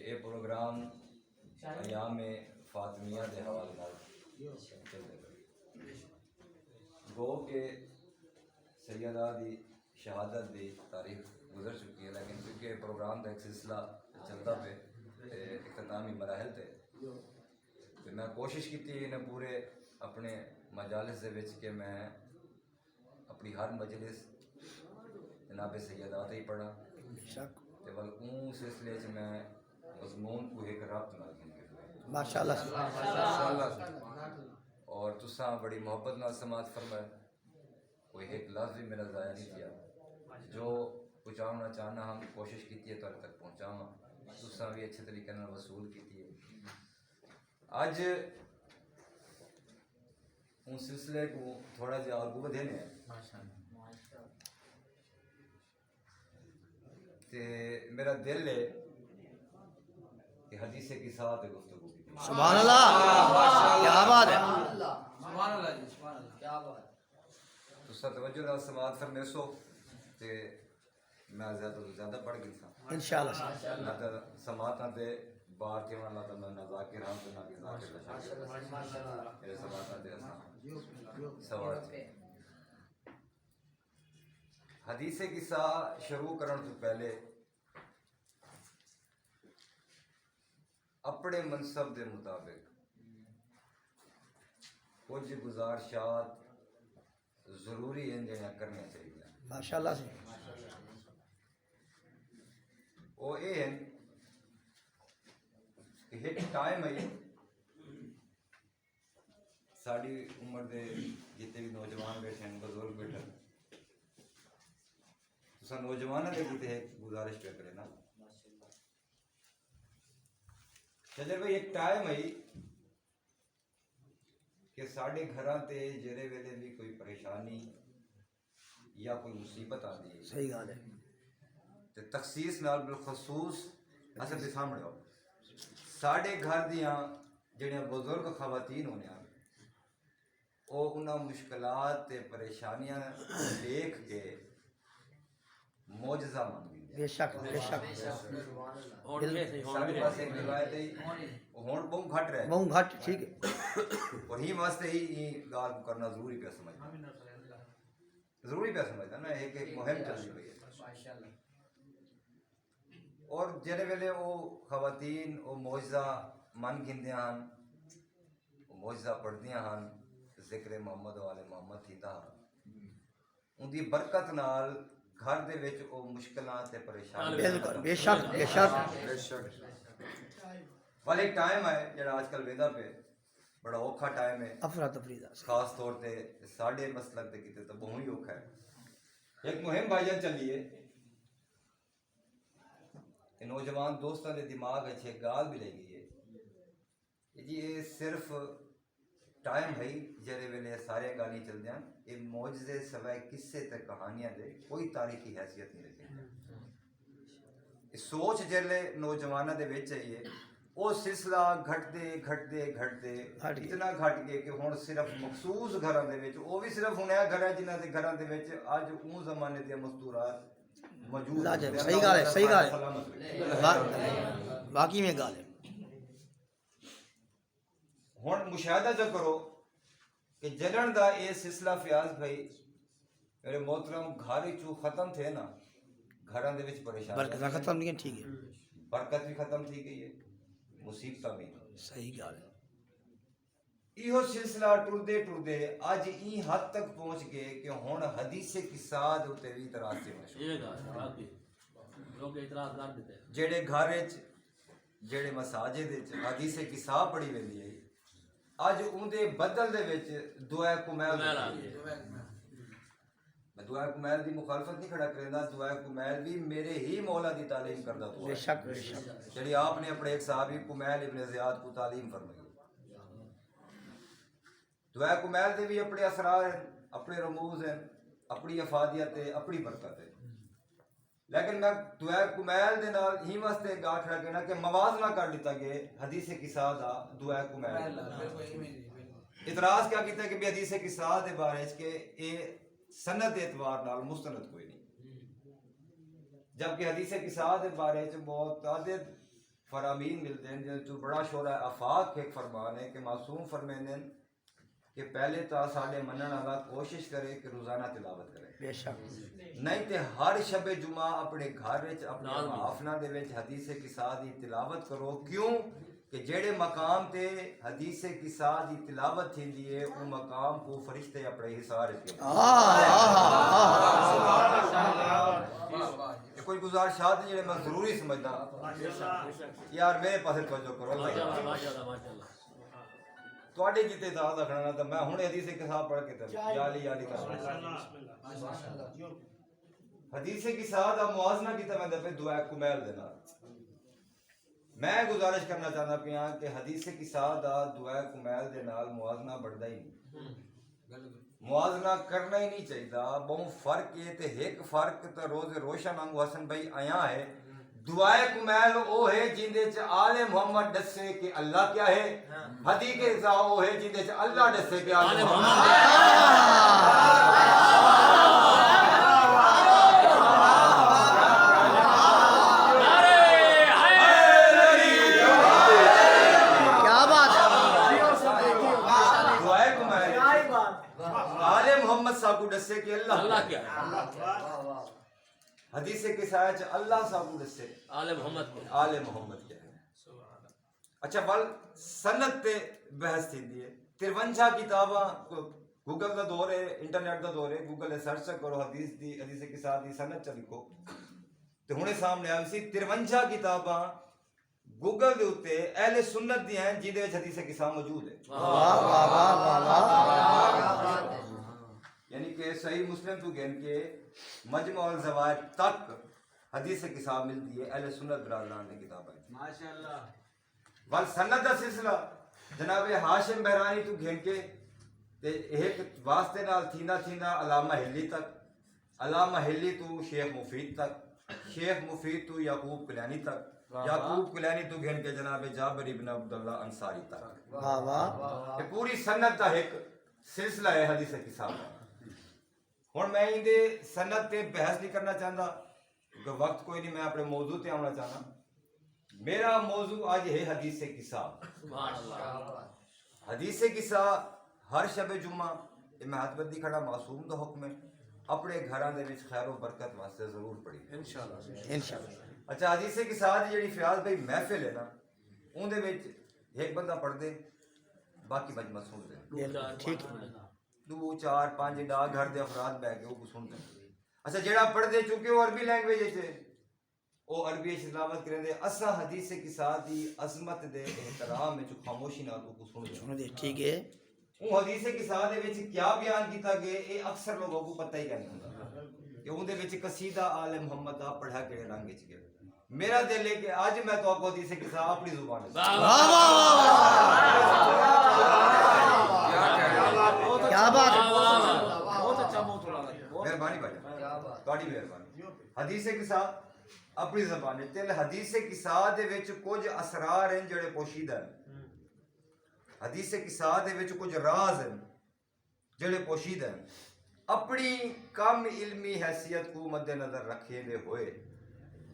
کہ یہ پروگرام ایام فاطمیہ کے حوالے نال چلتے پئے گو کہ سیدہ دی شہادت دی تاریخ گزر چکی ہے، لیکن کیونکہ پروگرام کا ایک سلسلہ چلتا پہ اختتامی مراحل تے تو میں کوشش کی انہیں پورے اپنے مجالس دے وچ کہ میں اپنی ہر مجلس جناب سیدات ہی پڑھا تے بل اون سلسلے چ میں مضمون کو ایک رابط نال ماشاءاللہ اور تساں بڑی محبت نال سماعت فرمائے، کوئی ایک لفظ بھی میرا ضائع نہیں کیا، جو پہنچانا چاہنا ہم کوشش کی ہے تھوڑے تک پہنچاواں، تساں بھی اچھے طریقے نال وصول کی ہے۔ اج ان سلسلے کو تھوڑا جہا آگو بدھینے ہیں تے میرا دل ہے کہ حدیث کی ساتھ گفتگو کی۔ سبحان اللہ، کیا بات ہے، سبحان اللہ جی، سبحان اللہ، کیا بات ہے۔ تو سب توجہ نال سماعت فرمیسو تے میں زیادہ تو زیادہ پڑھ گئی تھا انشاءاللہ نہ تو سماعتاں تے بار کے نہ تو میں ذاکر ہاں تے نہ کہ ذاکر دا میرے سماعتاں تے اساں سوال حدیث قصہ شروع کرن تو پہلے اپنے منصب دے مطابق کچھ گزارشات ضروری ہیں جہاں کرنے چاہیے۔ ماشاءاللہ سے وہ یہ ہے کہ ایک ٹائم ہے ساری عمر دے جتنے بھی نوجوان بیٹھے ہیں بزرگ بیٹھے ہیں تو نوجوانوں کے کتے ایک گزارش پہ کرے نا شجر بھائی ایک ٹائم ہے کہ ساڑھے گھراں تے جڑے ویلے بھی کوئی پریشانی یا کوئی مصیبت آتی ہے صحیح گال ہے تے تخصیص نال بالخصوص اصل دے سامنے ہو ساڑھے گھر دیاں جڑیاں بزرگ خواتین ہونے ہیں وہ انہاں مشکلات تے پریشانیاں دیکھ کے معجزہ مان گئی بے شک بے شک سارے پاس ایک روایت ہے ہون بہت گھٹ رہے بہت گھٹ ٹھیک ہے اور ہی واسطے ہی گال کو کرنا ضروری پہ سمجھنا ضروری پہ سمجھنا نا ایک مہم چل رہی ہے اور جڑے ویلے وہ خواتین وہ معجزہ من گھندیاں ہن وہ معجزہ پڑھدیاں ہن ذکر محمد والے محمد تھیتا ان دی برکت نال گھر دے وچ او مشکلاں تے پریشانیاں بالکل بے شک بے شک والے ایک ٹائم ہے جڑا آج کل ویندا پہ بڑا اوکھا ٹائم ہے افراتفری دا خاص طور تے ساڈے مسلک دے کیتے تو بہت ہی اوکھا ہے۔ ایک مہم بھائی جان چلی ہے کہ نوجوان دوستاں دے دماغ وچ ایک گال بھی لے گئی ہے کہ جی یہ صرف ٹائم ہے جڑے ویلے سارے گالی چل جان یہ معجزے سوائے قصے تے کہانیاں دے کوئی تاریخی حیثیت نہیں رکھے۔ سوچ جلے نوجوانوں دے وچ ہے وہ سلسلہ گھٹتے اتنا گھٹ گئے کہ ہن صرف مخصوص گھراں دے وچ وہ بھی صرف ہن گھر ہے جنہاں دے گھراں دے وچ اج اون زمانے دے مستورات موجود ہیں۔ صحیح گال ہے باقی میں گال ہے ہن مشاہدہ جو کرو کہ جلن دا یہ سلسلہ فیاض بھائی میرے محترم گھر چوں ختم تھے نا گھراں دے وچ پریشانی برکت ختم نہیں ٹھیک ہے برکت بھی ختم تھی گئی ہے مصیبتاں بھی صحیح گال ہے یہ سلسلہ ٹردے اج این حد تک پہنچ گئے کہ ہن حدیث قصہ دے اوتے بھی اعتراض سے لوگ اعتراض کر دیتے ہیں جڑے گھر وچ جڑے مساجد وچ حدیث قصہ پڑھی ویندی ہے اج اون دے بدل دے وچ دعا کمیل میں دعا کمیل دی مخالفت نہیں کھڑا کریندا، دعا کمیل بھی میرے ہی مولا دی تعلیم کردہ تو بے شک بے شک جڑی آپ نے اپنے ایک صحابی کمیل ابن زیاد کو تعلیم فرمائی۔ دعا کمیل دے بھی اپنے اسرار ہیں اپنے رموز ہیں اپنی افادیت ہے اپنی برکت ہے، لیکن میں دعا کمیل دے نال ہی واسطے گاٹھ رکھ نا کہ موازنہ کر دیتا گیا حدیث قصہ دا دعا کمیل اعتراض کیا کیتا ہے کہ حدیث قصہ دے بارے وچ کہ اے سند اعتبار نال مستند کوئی نہیں، جبکہ حدیث قصہ دے بارے وچ بہت عدد فرامین ملتے ہیں جن تو بڑا شعرا آفاق ایک فرمان ہے کہ معصوم فرمیندے کہ پہلے تا ساڈے منن والا کوشش کرے کہ روزانہ تلاوت کرے بے شک نہیں تے ہر شب جمعہ اپنے گھر وچ اپنے محافلہ دے وچ حدیث قصہ دی تلاوت کرو. کیوں کہ جڑے مقام تے حدیث قصہ دی تلاوت تھیندی ہے او مقام کو فرشتے اپنے حصار کے کوئی گزارشات جڑے میں ضروری سمجھدا یار میرے پاسے توجہ کرو تواڈے کیتے تا رکھنا تے میں ہن حدیث قصہ پڑھ کے تے یالی کرنا حدیث قصہ دا موازنہ کیتا میں دے دعا کمیل دے نال. میں گزارش کرنا چاہتا پیا کہ حدیث قصہ دا دعا کمیل دے نال موازنہ بڑھدا ہی نہیں, موازنہ کرنا ہی نہیں چاہیے. بہت فرق ہے تے ایک فرق تے روز روشن وانگو حسن بھائی آیا ہے. دعائے کمیل او ہے جندے چ آل محمد دسے کہ اللہ کیا ہے, حدیث قصہ او ہے جندے چ اللہ دسے کہ آل محمد صاحب دسے کہ اللہ کیا ہے, حدیث قصہ ہے اللہ صاحب دسے آل محمد کیا ہے. اچھا بل سند تے بحث تھیندی ہے. 53 کتاباں گوگل دا دور ہے, انٹرنیٹ دا دور ہے, گوگل سرچ کرو حدیث قصہ دی سند چ لکھو تے ہنے سامنے آوی سی 53 کتاباں گوگل دے اوتے اہل سنت دی ہیں جے دے وچ حدیث قصہ موجود ہے. واہ واہ واہ. یعنی کہ صحیح مسلم تو گن کے مجمع الزوائد تک حدیث قصہ ملتی ہے اہل سنت برادران کی کتاب ہے ماشاءاللہ. ول سند دا سلسلہ جناب ہاشم بہرانی تو گن کے تے ایک واسطے نال تھیندا تھیندا علامہ ہلی تک, علامہ ہلی تو شیخ مفید تک, شیخ مفید تو یعقوب کلانی تک, یعقوب کلانی تو گن کے جناب جابر ابن عبداللہ انصاری تک. واہ واہ. یہ پوری سند دا ایک سلسلہ ہے حدیث قصہ کا. ہن میں ان دے سند تے بحث نہیں کرنا چاہتا کیونکہ وقت کوئی نہیں, میں اپنے موضوع تے آنا چاہنا. میرا موضوع آج ہے حدیث قصہ. حدیث قصہ ہر شب جمعہ میں ہاتھ بندی کھڑا معصوم دا حکم ہے, اپنے گھراں دے وچ خیر و برکت واسطے ضرور پڑھی انشاءاللہ. اچھا حدیث قصہ دی جڑی فیاض بھائی محفل ہے نا اون دے وچ ایک بندہ پڑھ دے باقی مجمع سن دے, ٹھیک ہے, 2 4 5 ڈاک گھر دے افراد بیٹھ کے وہ سنتے ہیں. اچھا جڑا پڑھ دے چونکہ وہ عربی لینگویج ہے وہ عربی تلاوت کریں دے, اسا حدیث قصہ دی عظمت دے احترام وچ خاموشی نال کو سن دے. ٹھیک ہے, وہ حدیث قصہ دے وچ کیا بیان کیتا گیا اے اکثر لوگوں کو پتہ ہی نہیں ہوندا کہ اون دے وچ قصیدہ آل محمد دا پڑھا کیڑے رنگ وچ گیا. میرا دل ہے کہ آج میں تو آپ کو حدیث قصہ اپنی زبان سے کیا بات ہے, بہت اچھا مہربانی بھائی تہاڈی مہربانی. حدیث قصہ اپنی زبان تے حدیث قصہ دے وچ کچھ اسرار ہیں جڑے پوشیدہ ہیں, حدیث قصہ دے وچ کچھ راز ہیں جڑے پوشیدہ ہیں. اپنی کم علمی حیثیت کو مد نظر رکھے دے ہوئے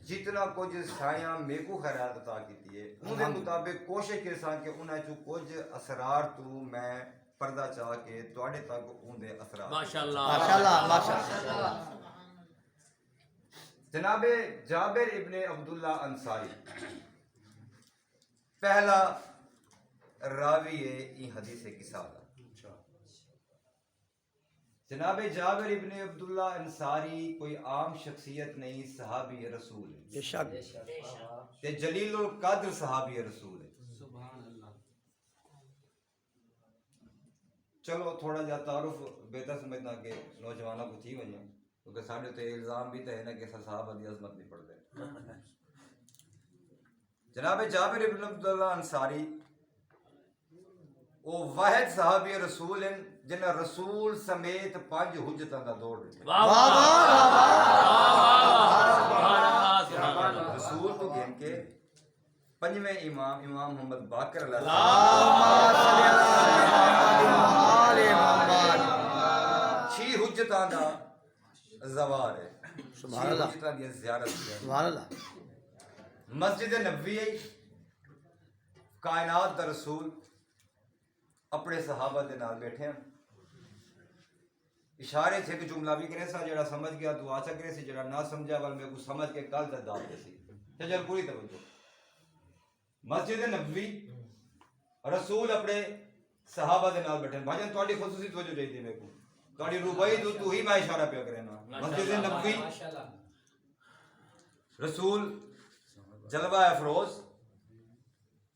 جتنا کچھ سایاں میرے کو خیرات عطا کیتی ہے ان دے مطابق کوشش کرساں کہ انہاں چوں کچھ اسرار تو میں پردہ چاہ کے تواڈے تک ان دے اثرات ماشاءاللہ ماشاءاللہ ماشاءاللہ. جناب جابر ابن عبداللہ انصاری پہلا راوی ہے این حدیث قصہ دا. جناب جابر ابن عبداللہ انصاری کوئی عام شخصیت نہیں, صحابی رسول ہے بے شک, تے جلیل القدر صحابی رسول ہے. سبحان اللہ. چلو تھوڑا جا تعارف بہتر سمجھنا کہ نوجوانوں کو تھی وجہ کیونکہ ساڈے تے الزام بھی تے ہے نا کہ صحابہ دی عظمت نہیں پڑھتے. جناب جابر ابن عبداللہ انصاری وہ واحد صحابی رسول ہیں جنہیں رسول سمیت 5 حجتاں دا دور دیتے. رسول تو گن کے 5ویں امام محمد باقر علیہ السلام 6 حجتاں دا زوار ہے, 6 حجتاں دی زیارت ہے. مسجد نبوی ہے کائنات دا رسول اپنے صحابہ دے نال بیٹھے ہیں اشارے سے ایک جملہ بھی کرے سا جڑا سمجھ گیا تو آچا کرے سی جڑا نہ سمجھا ول میں کو سمجھ کے کل تک داد دے سی چل پوری توجہ مسجد نبوی رسول اپنے صحابہ دے نال بیٹھے بھاجن تواڈی خصوصی توجہ چاہیے میرے کو تواڈی روبائی تو ہی میں اشارہ پیا کرے نا مسجد نبوی رسول جلوہ افروز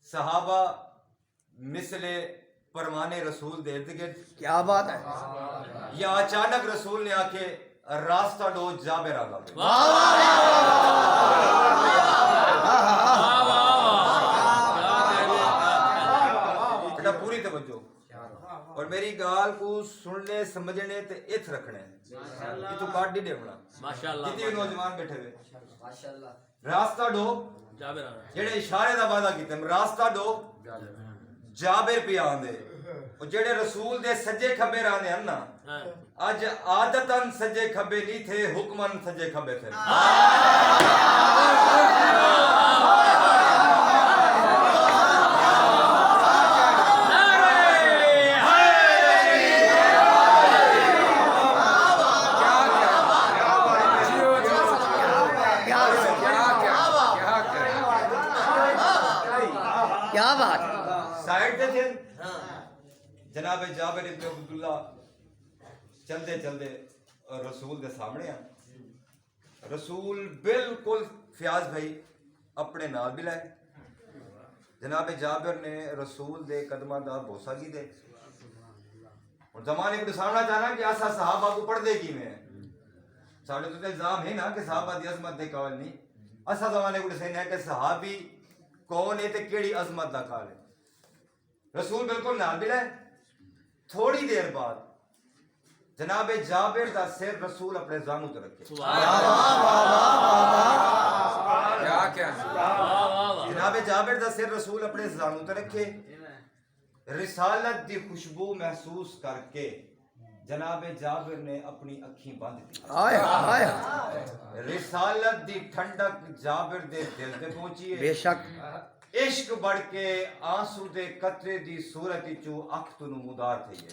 صحابہ مثل پروانے رسول دے ارد گرد کیا بات ہے یا اچانک رسول نے آ کے راستہ ڈو جابر آ گا بیٹا پوری توجہ اور میری گال کو سننے سمجھنے تے اتھ رکھنے یہ تو کاٹ نہیں دیونا جتنی بھی نوجوان بیٹھے ہوئے راستہ ڈو جڑے اشارے دا وعدہ کیتے راستہ ڈو جابر پہ آندے اور جڑے رسول دے سجے کھبے رانے ہیں نا آج عادتاً سجے کھبے نہیں تھے حکماً سجے کھبے تھے کیا بات سائیڈ دے تھے جناب جابر ابن عبداللہ چلدے چلدے رسول دے سامنے ہیں رسول بالکل فیاض بھائی اپنے نال بھی لائے جناب جابر نے رسول دے قدمہ دا بوسہ کی دے اور زمانے کو سامنا چاہنا کہ ایسا صحابہ کو پڑھ دے کی میں ساڑھے تو الزام ہے نا کہ صحابہ دی عظمت دے قابل نہیں ایسا زمانے کو سین ہے کہ صحابی کون ہے تے کیڑی عظمت دا قابل ہے رسول بالکل نال بھی لائے تھوڑی دیر بعد جناب جابر دا سر رسول اپنے زانوں تے رکھے جناب جابر دا سر رسول اپنے زانوں تے رکھے رسالت دی خوشبو محسوس کر کے جناب جابر نے اپنی اکھیں بند کی رسالت دی ٹھنڈک جابر دے دل تے پہنچی ہے بے شک عشق بڑھ کے آنسو دے قطرے دی صورت چو اکھ تو نمودار تھی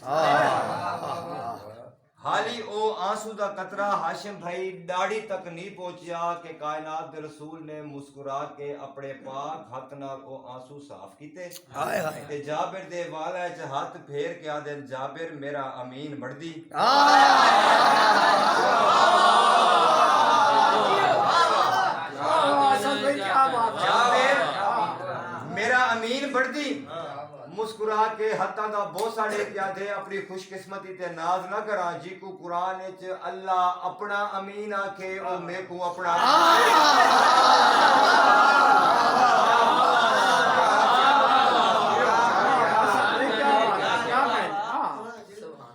حالی او آنسو دا قطرہ ہاشم بھائی ڈاڑی تک نہیں پہنچیا کہ کائنات دے رسول نے مسکرا کے اپنے پاک ہاتھ نال او آنسو صاف کیتے تے جابر دے والا وچ ہاتھ پھیر کے آدن جابر میرا امین بڑھ دی جابر میرا امین بڑھ دی مسکرا کے ہتھاں دا بوسہ لے کے آدھے اپنی خوش قسمتی تے ناز نہ کرا جی کو قرآن وچ اللہ اپنا امین آکھے او میں کو اپنا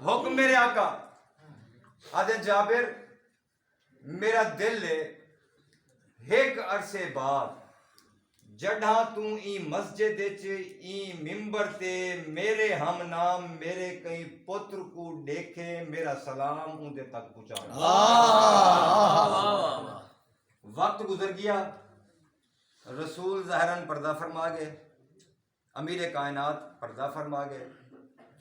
حکم میرے آقا آدھے جابر میرا دل ہے ایک عرصے بعد جڑھا تو ای مسجد وچ ای منبر تے میرے ہم نام میرے کئی پتر کو دیکھے میرا سلام ان دے تک پہنچا وقت گزر گیا رسول ظاہراً پردہ فرما گئے امیر کائنات پردہ فرما گئے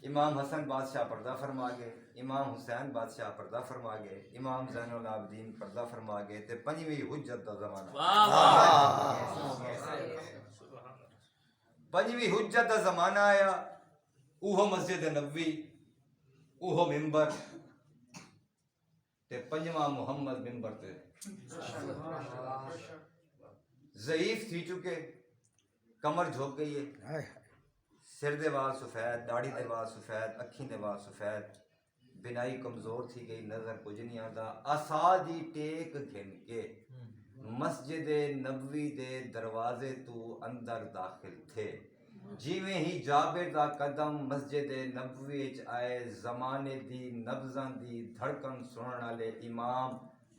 امام حسن بادشاہ پردہ فرما گئے امام حسین بادشاہ پردہ فرما گئے امام زین العابدین پردہ فرما گئے تے پنجویں حجت دا زمانہ پنجویں حجت دا زمانہ آیا اوہو مسجد نبوی اوہو منبر تے پنجواں محمد منبر تے ضعیف تھی چکے کمر جھک گئی ہے سر دے وال سفید داڑھی دے وال سفید اکھیں دے وال سفید بنائی کمزور تھی گئی نظر کچھ نہیں آتا آسا دی ٹیک گھن کے مسجد نبوی دے دروازے تو اندر داخل تھے جیویں ہی جابر دا قدم مسجد نبوی وچ آئے زمانے دی نبضاں دی دھڑکن سنن والے امام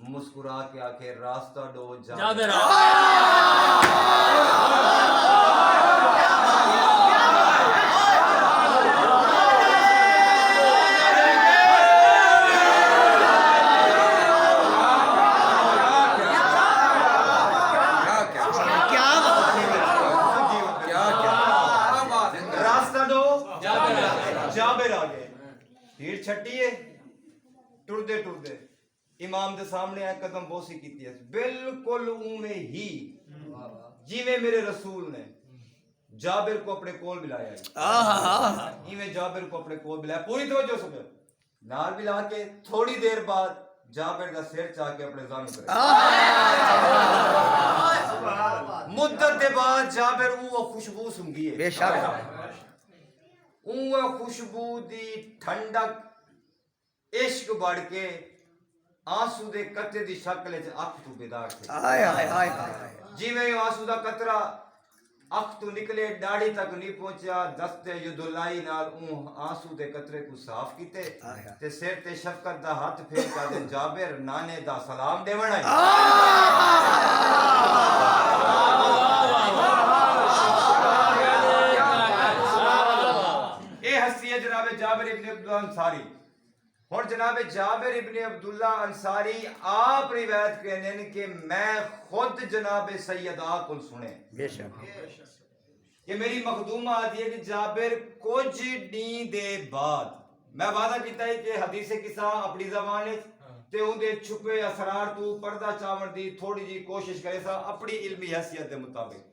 مسکرا کے آکے راستہ ڈو جابر بھیڑ چھٹی ہے ٹردے ٹردے امام دے سامنے آئے قدم بوسی کیتی ہے بالکل اوویں ہی جویں میرے رسول نے جابر کو اپنے کول بلایا ایویں جابر کو اپنے کول بلایا پوری توجہ سمجھو نال ملا کے تھوڑی دیر بعد جابر دا سر چاہ کے اپنے زانو کرے مدت دے بعد جابر وہ خوشبو سنگی ہے بے شک وہ خوشبو دی ٹھنڈک عشق بڑھ کے آنسو دے قطرے دی شکل وچ اکھ تو بیدار تھے آئے آئے آئے آئے جویں آنسو دا قطرہ اکھ تو نکلے داڑھی تک نہیں پہنچیا دستے یدلائی نال اون آنسو دے قطرے کو صاف کیتے تے سر تے شفقت دا ہاتھ پھیر کے دے جابر نانے دا سلام دیون آئی اے ہستی ہے جناب جابر ابن عبداللہ انصاری اور جناب جابر ابن عبداللہ انصاری آپ روایت کہنے ہیں کہ میں خود جناب سیدہ کل سنے بے شک کہ میری مخدومہ آتی ہے کہ جابر کچھ دن دے بعد میں وعدہ کیتا ہے کہ حدیث قصہ اپنی زبان ہے تے ان دے چھپے اسرار تو پردہ چاون دی تھوڑی جی کوشش کرے سا اپنی علمی حیثیت دے مطابق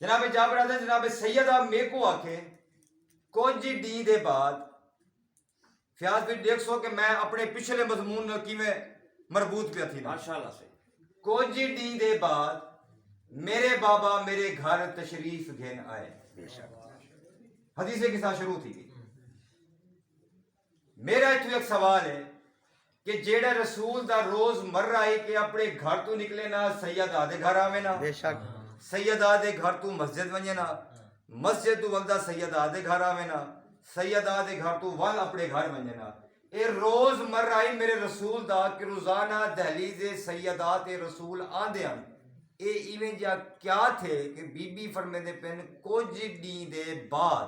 جناب جابر آتا ہے جناب سیدہ میں کو آکھے کچھ دن دے بعد فیاض بھی دیکھ سو کہ میں اپنے پچھلے مضمون کی میں مربوط پہ تھی ماشاءاللہ سے کچھ دن دے بعد میرے بابا میرے گھر تشریف گھن آئے حدیث کے ساتھ شروع تھی میرا ایتھو ایک سوال ہے کہ جیڑا رسول دا روز مر رہا ہے کہ اپنے گھر تو نکلے نا سیدہ دے گھر آوے نا بے شک سیدہ دے گھر تو مسجد ونجے نا مسجد تو ولدہ سیدہ دے گھر آوے نا سیدہ دے گھر تو ول اپنے گھر ونجے نا اے روز مر رہا ہے میرے رسول دا کہ روزانہ دہلیز سیدات رسول آندے ہیں اے ایویں جا کیا تھے کہ بی بی فرمے دے پن کچھ دن دے بعد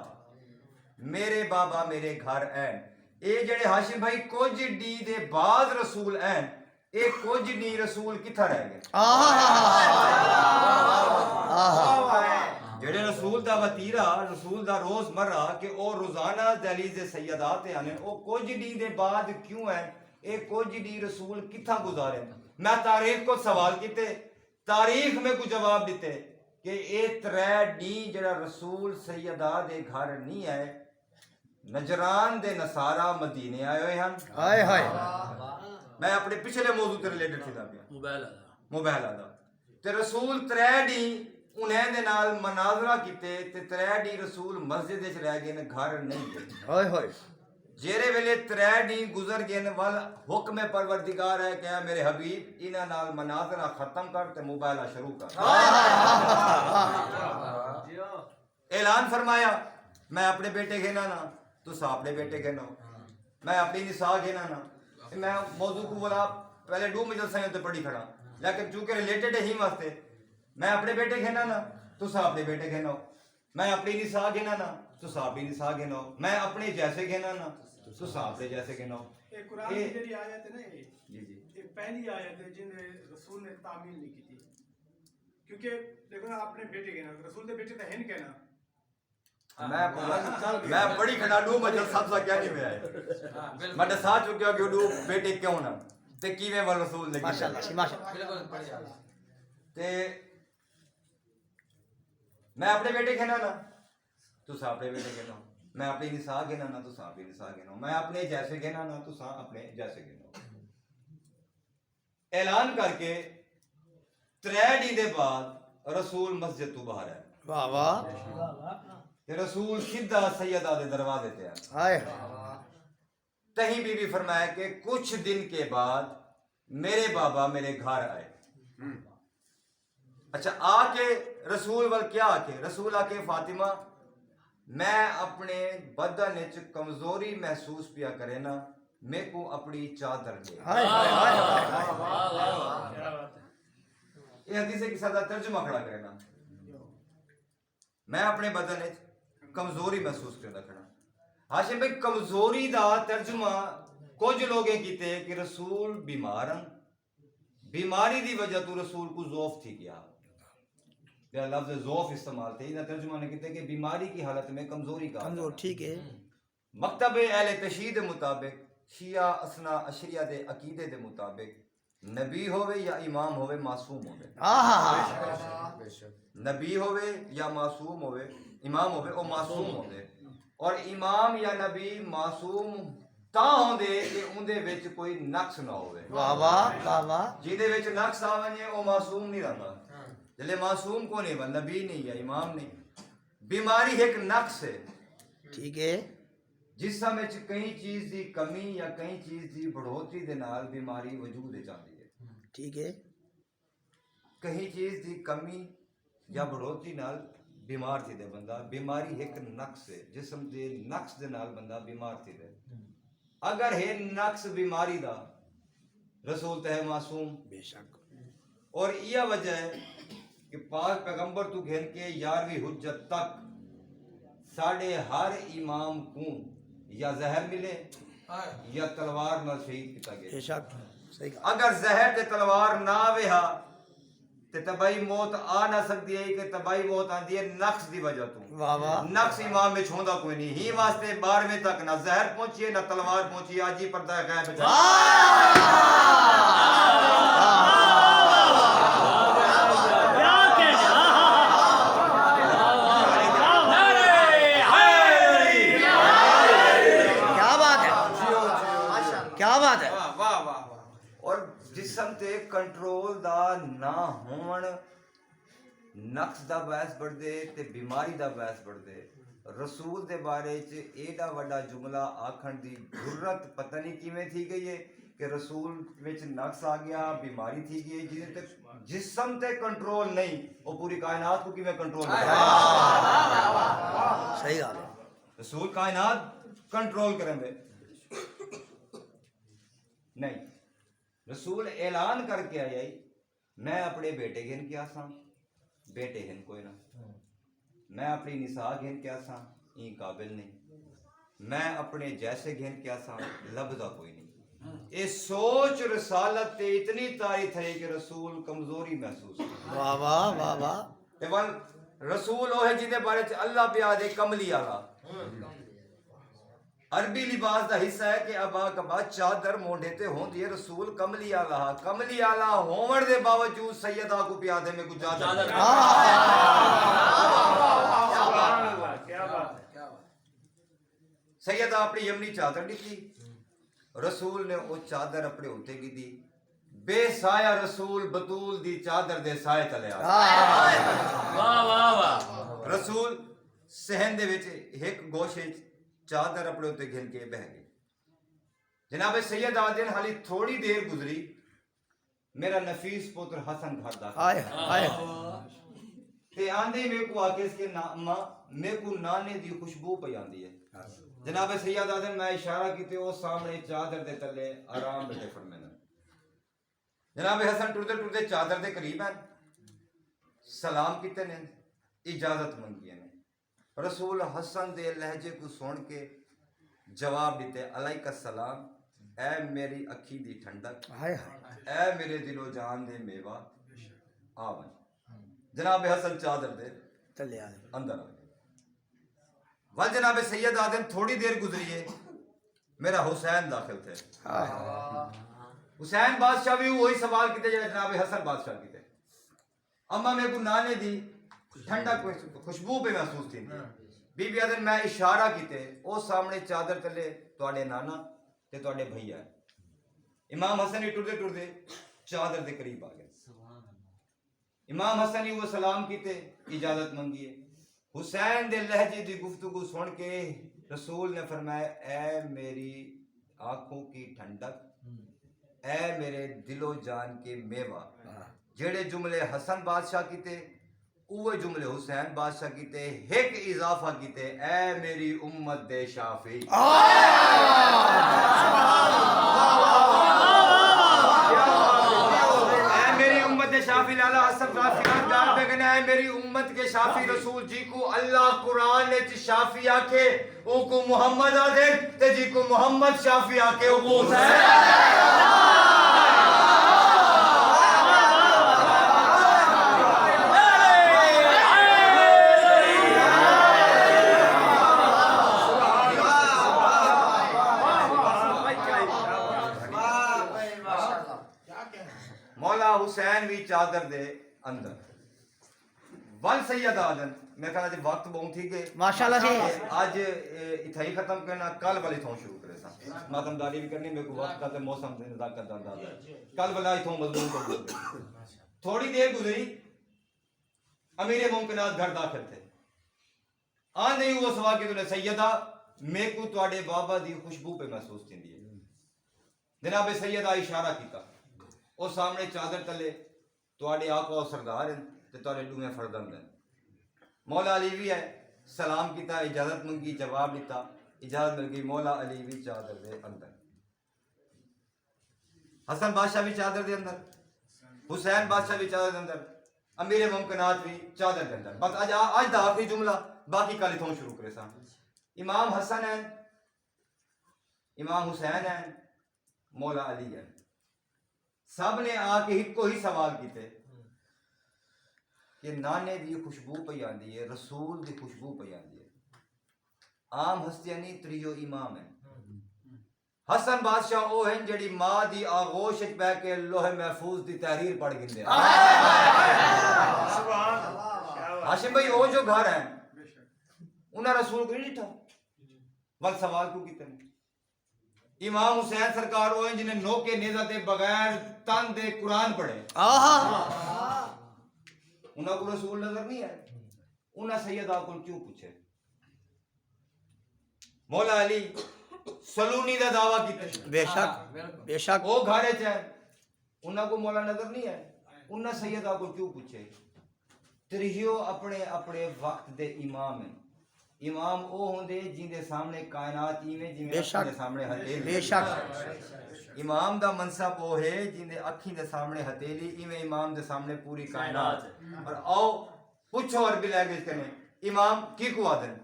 میرے بابا میرے گھر این اے جڑے ہاشم بھائی کچھ دن دے بعد رسول این اے کچھ دن رسول کتھا رہ گئے جڑے رسول دا وطیرہ رسول دا روز مرہ کہ او روزانہ دہلیز سیدات ہیں او کچھ دن دے بعد کیوں ہیں اے کچھ دن رسول کتھا گزارے میں تاریخ کو سوال کیتے تاریخ میں کو جواب دیتے کہ اے ترے دن جڑا رسول سیدہ دے گھر نہیں ہے نجران دے نصارہ مدینے آئے ہوئے ہیں آئے ہائے میں اپنے پچھلے موضوع تے ریلیٹڈ تھی دا موبائل آدھا تے رسول ترے دن انہیں دے نال مناظرہ کیتے تے ترے دن رسول مسجد وچ رہ گئے گھر نہیں گئے آئے ہائے جیرے ویلے ترے دن گزر گئے ول حکم پروردگار ہے کہ میرے حبیب انہاں نال مناظرہ ختم کر تے موبائل شروع کر اعلان فرمایا میں اپنے بیٹے گھنا نا تو اپنے بیٹے گھنو میں اپنی نساء گھنا نا میں موضوع کو بولا پہلے ڈو مجلسیں ہوتے پڑھی کھڑا لیکن چونکہ ریلیٹڈ ہے ہی واسطے میں اپنے بیٹے گھنا نا تو اپنے بیٹے گھنو میں اپنی نساء گھنا نا تو اپنی نساء گھنو میں اپنے جیسے گھنا نا تو اپنے جیسے گھنو قرآن کی جڑی آیت ہے نا جی جی یہ پہلی آیت ہے جن رسول نے تعمیل نہیں کی تھی کیونکہ دیکھو نا اپنے بیٹے کہنا رسول دے بیٹے تو ہے نہیں کہنا میں بڑی کھڑا ڈو مجل سب سے کیا نہیں ہے میں دسا چکیا کہ ڈو بیٹے کیوں نا تے کیویں ول رسول نے ماشاءاللہ ماشاءاللہ تے میں اپنے بیٹے کہنا نا تو اپنے بیٹے کہنا میں اپنی نساء کہنا نا تو اپنی نساء کہنا میں اپنے جیسے کہنا نا تو اپنے جیسے کہنا اعلان کر کے ترے دن دے بعد رسول مسجد تو باہر ہے واہ واہ کہ رسول سیدھا سیدہ دے دروازے تے آیا آئے تہیں بی بی فرمایا کہ کچھ دن کے بعد میرے بابا میرے گھر آئے اچھا آ کے رسول ول کیا آ کے رسول آ کے فاطمہ میں اپنے بدن وچ کمزوری محسوس پیا کرے نا میں کو اپنی چادر دے آئے آئے کیا بات ہے یہ حدیث کے ساتھ ترجمہ کھڑا کرے نا میں اپنے بدن وچ کمزوری محسوس کردا کھڑا ہاشم بھائی کمزوری دا ترجمہ کچھ لوگیں کیتے کہ رسول بیمار ہیں بیماری دی وجہ تو رسول کو ضعف تھی گیا لفظ ضعف استعمال تھے انہاں ترجمہ نے کہتے کہ بیماری کی حالت میں کمزوری کا کمزور ٹھیک ہے مکتب اہل تشیع دے مطابق شیعہ اسنا اشریہ دے عقیدے دے مطابق نبی ہوئے یا امام ہوئے معصوم ہوئے، نبی ہوئے یا معصوم ہوئے امام ہوئے او معصوم ہوئے، اور امام یا نبی معصوم تا ہوندے کہ اندے وچ کوئی نقص نہ ہوئے، واہ واہ واہ واہ، جیدے وچ نقص آونے او معصوم نہیں رہتا، جلے معصوم کو نہیں بن نبی نہیں یا امام نہیں۔ بیماری ایک نقص ہے، ٹھیک ہے، جسم وچ کئی چیز دی کمی یا کئی چیز دی بڑھوتری دے نال بیماری وجود وچ آندی ہے، ٹھیک ہے، کہیں چیز دی کمی یا بڑھوتری نال بیمار تھی دے بندہ، بیماری ایک نقص ہے، جسم دے نقص دے نال بندہ بیمار تھی دے، اگر ہے نقص بیماری دا رسول تے معصوم، بے شک، اور یہ وجہ ہے کہ پاک پیغمبر تو گھن کے 11ویں حجت تک ساڑھے ہر امام کو یا زہر ملے یا تلوار نہ شہید کیتا بے گیا، شک، صحیح کہا، اگر زہر تے تلوار نہ آوے ہا تے تباہی موت آ نہ سکتی ہے کہ تباہی موت آندی ہے نقص دی وجہ تو، واہ واہ، نقص امام میں چھوندا کوئی نہیں، ہی واسطے 12ویں تک نہ زہر پہنچی ہے نہ تلوار پہنچی، آج ہی پردہ غیب ہے۔ کیا بات ہے، کیا بات ہے، واہ واہ واہ واہ، اور جسم تے کنٹرول دا نہ ہون نقص دا باعث بڑھ دے تے بیماری دا باعث بڑھ دے۔ رسول دے بارے چ ایڈا وڈا جملہ آکھن دی ضرورت پتہ نہیں کیویں تھی گئی ہے کہ رسول وچ نقص آ گیا، بیماری تھی گئی، جس تے جسم تے کنٹرول نہیں، وہ پوری کائنات کو کیویں کنٹرول کرے؟ صحیح گل ہے، رسول کائنات کنٹرول کریں دے نہیں، رسول اعلان کر کے آیا میں اپنے بیٹے گھن کے آساں، بیٹے گھن کوئی نہ، میں اپنی نساء گھن کے آساں، این قابل نہیں، میں اپنے جیسے گھن کے آساں، لبزہ کوئی نہیں۔ یہ سوچ رسالت تے اتنی تاریخ ہے کہ رسول کمزوری محسوس ہے، واہ واہ واہ واہ، ایوان رسول وہ ہے جنہیں بارے چ اللہ پہ آدھے کملی آلا، عربی لباس دا حصہ ہے کہ ابا کبا چادر مونڈے تے ہون دیئے رسول کملی آلہ ہون دے باوجود سیدہ کو پیادے میں کچھ چادر سیدہ اپنی یمنی چادر نکلی، رسول نے وہ چادر اپنے ہوتے کی دی، بے سایہ رسول بطول دی چادر دے سائے تلے رسول سہن دے وچ ایک گوشے چادر اپنے ہوتے گھن کے بہ گئی۔ جناب سید آدین حالی تھوڑی دیر گزری، میرا نفیس پتر حسن گھر داخل آئے آئے، تے آندے میں کو آکے اس کے میں کو نانے دی خوشبو پہ آندی ہے۔ جناب سید آدین میں اشارہ کیتے وہ سامنے چادر دے تلے آرام بیٹھے فرمینا۔ جناب حسن ٹردے ٹردے چادر دے قریب ہیں، سلام کیتے نے، اجازت منگی نے۔ رسول حسن دے لہجے کو سن کے جواب دیتے علیک السلام، اے میری اکھی دی ٹھنڈک، اے میرے دل و جان دے میوہ آون۔ جناب حسن چادر دے چلے آئے، اندر آ گئے۔ ول جناب سید آدم تھوڑی دیر گزری ہے، میرا حسین داخل تھے۔ حسین بادشاہ بھی وہی سوال کیتے جناب حسن بادشاہ کیتے، اما میں کو نانے دی ٹھنڈا خوشبو پہ محسوس تھی، بی بی آدن میں اشارہ کیتے او سامنے چادر تلے تواڈے نانا تے تواڈے بھیا ہے۔ امام حسن ہی ٹردے ٹردے چادر دے قریب آ گئے، امام حسن ہی وہ سلام کیتے، اجازت منگی ہے۔ حسین دے لہجے دی گفتگو سن کے رسول نے فرمایا اے میری آنکھوں کی ٹھنڈک، اے میرے دل و جان کے میوہ، جڑے جملے حسن بادشاہ کیتے اوے جملے حسین بادشاہ کیتے، ایک اضافہ کیتے، اے میری امت دے شافی۔ اے میری امت دے شافی، لالا حسن رافیان جان بگنے، اے میری امت کے شافی رسول جی کو اللہ قرآن نے شافی آکے او کو محمد آدھے تے جی کو محمد شافی آکے او کو حسین۔ بھی چادر دے اندر ول سید آدن میں کہا جی وقت بہت تھی کہ ماشاءاللہ جی آج اتھائی ختم کرنا کل والی تھوں شروع کرے سا ماتم داری بھی کرنی میرے کو وقت کا تے موسم دے نزاکت دا اندازہ کل والا اتھوں مضمون کو تھوڑی دیر گزری امیر ممکنات گھر داخل تھے آن نہیں وہ سوا کہ تُنے سیدہ میں کو تواڈے بابا دی خوشبو پہ محسوس تھیندی ہے جناب سیدہ اشارہ کیتا او سامنے چادر تلے تواڈے آقا و سردار ہیں تے تواڈے ڈوئیں فرزند ہیں مولا علی بھی ہے سلام کیتا اجازت منگی جواب دیتا اجازت مل گئی مولا علی بھی چادر دے اندر حسن بادشاہ بھی چادر دے اندر حسین بادشاہ بھی چادر دے اندر امیر ممکنات بھی چادر دے اندر بس آج دا آخری جملہ باقی کالی تھوں شروع کرے سا امام حسن ہیں امام حسین ہیں مولا علی ہیں سب نے آ کے ایک کو ہی سوال کیتے کہ نانے دی خوشبو پہ آندی ہے رسول دی خوشبو پہ آندی ہے عام ہستیانی تریو امام ہیں حسن بادشاہ او ہیں جڑی ماں دی آغوش وچ بیٹھ کے لوح محفوظ دی تحریر پڑھ گندے ہاشم بھائی او جو گھر ہیں انہاں رسول کو نہیں ڈٹھا ول سوال کیوں کیتے ہیں امام حسین سرکار وہ ہیں جنہیں نوکے نیزہ دے بغیر تن دے قرآن پڑھے انہاں کو رسول نظر نہیں ہے انہاں سیدہ کو کیوں پوچھے مولا علی سلونی دا دعویٰ کیتے بے شک بے شک وہ گھارے چاہے انہاں کو مولا نظر نہیں ہے انہاں سیدہ کو کیوں پوچھے تریہیو اپنے اپنے وقت دے امام ہیں امام او ہوندے جن دے سامنے کائنات ایویں جویں اپنے سامنے ہتھیلی بے شک امام دا منصب وہ ہے جن دے اکھیں دے سامنے ہتھیلی ایویں امام دے سامنے پوری کائنات اور آؤ پوچھو عربی لینگویج کرنے امام کی کو آدن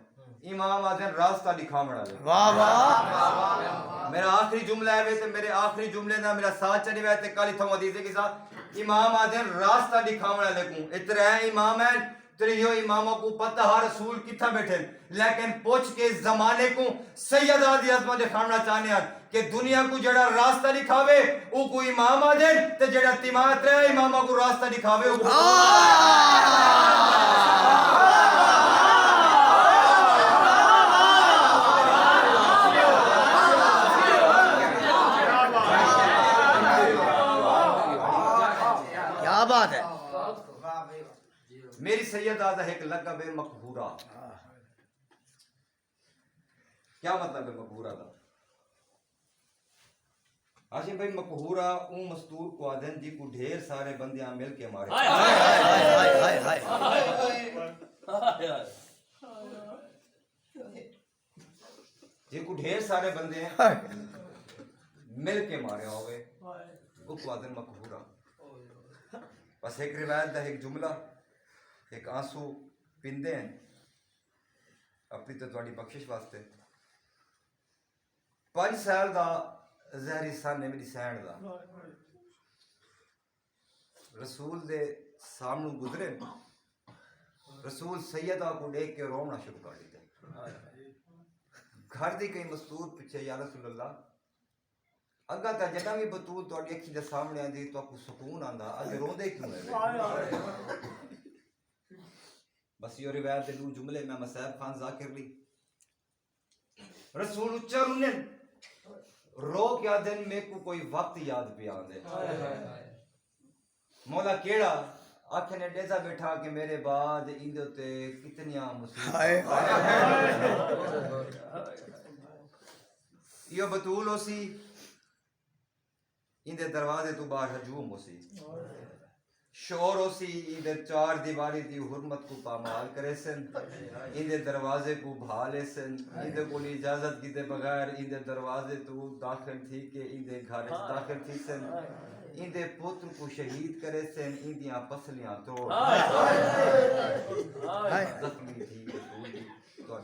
امام آدن راستہ دکھاوݨ والے واہ واہ میرا آخری جملہ ہے تے میرے آخری جملے دا میرا ساتھ چلی وے تے کالی تھوں حدیث کے ساتھ امام آدن راستہ دکھاوݨ والے کو اترے امام ہیں تریو اماموں کو پتہ ہر رسول کتھا بیٹھے لیکن پوچھ کے زمانے کو سیدہ دی عظمت دکھانا چاہنے ہیں کہ دنیا کو جڑا راستہ دکھاوے او کو امام آ دین تے جڑا تیمات رہے اماموں کو راستہ دکھاوے او کو کیا بات ہے میری سیدہ دا ایک لقب ہے مقبورہ کیا مطلب ہے مقبورہ دا ہاشم بھائی مقبورہ اون مستور کو آدن جی کو ڈھیر سارے بندیاں مل کے مارے جی کو ڈھیر سارے بندے ہیں مل کے مارے ہوئے وہ کو آدن مقبورہ بس ایک روایت دا ایک جملہ ایک آنسو پندے ہیں اپنی تو تواڈی بخشش واسطے 5 سال دا زہری سن ہے میری سینڈ دا رسول دے سامنے گزرے رسول سیدہ کو دیکھ کے رونا شروع کر دیتے گھر دی کئی مستور پچھے یا رسول اللہ اگا تا جدہ بھی بطول تو اڈی اکھی دے سامنے آندی تو آپ کو سکون آندا اگے روندے کیوں ہے بس یہ روایت دے دو جملے میں مسائب خان ذاکر لی رسول اچھا رونے رو کیا دن میں کو کوئی وقت یاد پہ آندے مولا کیڑا آنکھیں نے ڈیزا بیٹھا کہ میرے بعد ایندے تے کتنیاں مصیبت یہ بطول ہو سی اندے دروازے تو باہر ہجوم ہو سی شور ہو سی اندے 4 دیواری دی حرمت کو پامال کرے سن اندے دروازے کو بھالے سن اندے کو اجازت کی دے بغیر اندے دروازے تو داخل تھی کہ اندے گھر داخل تھی سن اندے پتر کو شہید کرے سن اندیاں پسلیاں توڑ زخمی تھی رسول دی تو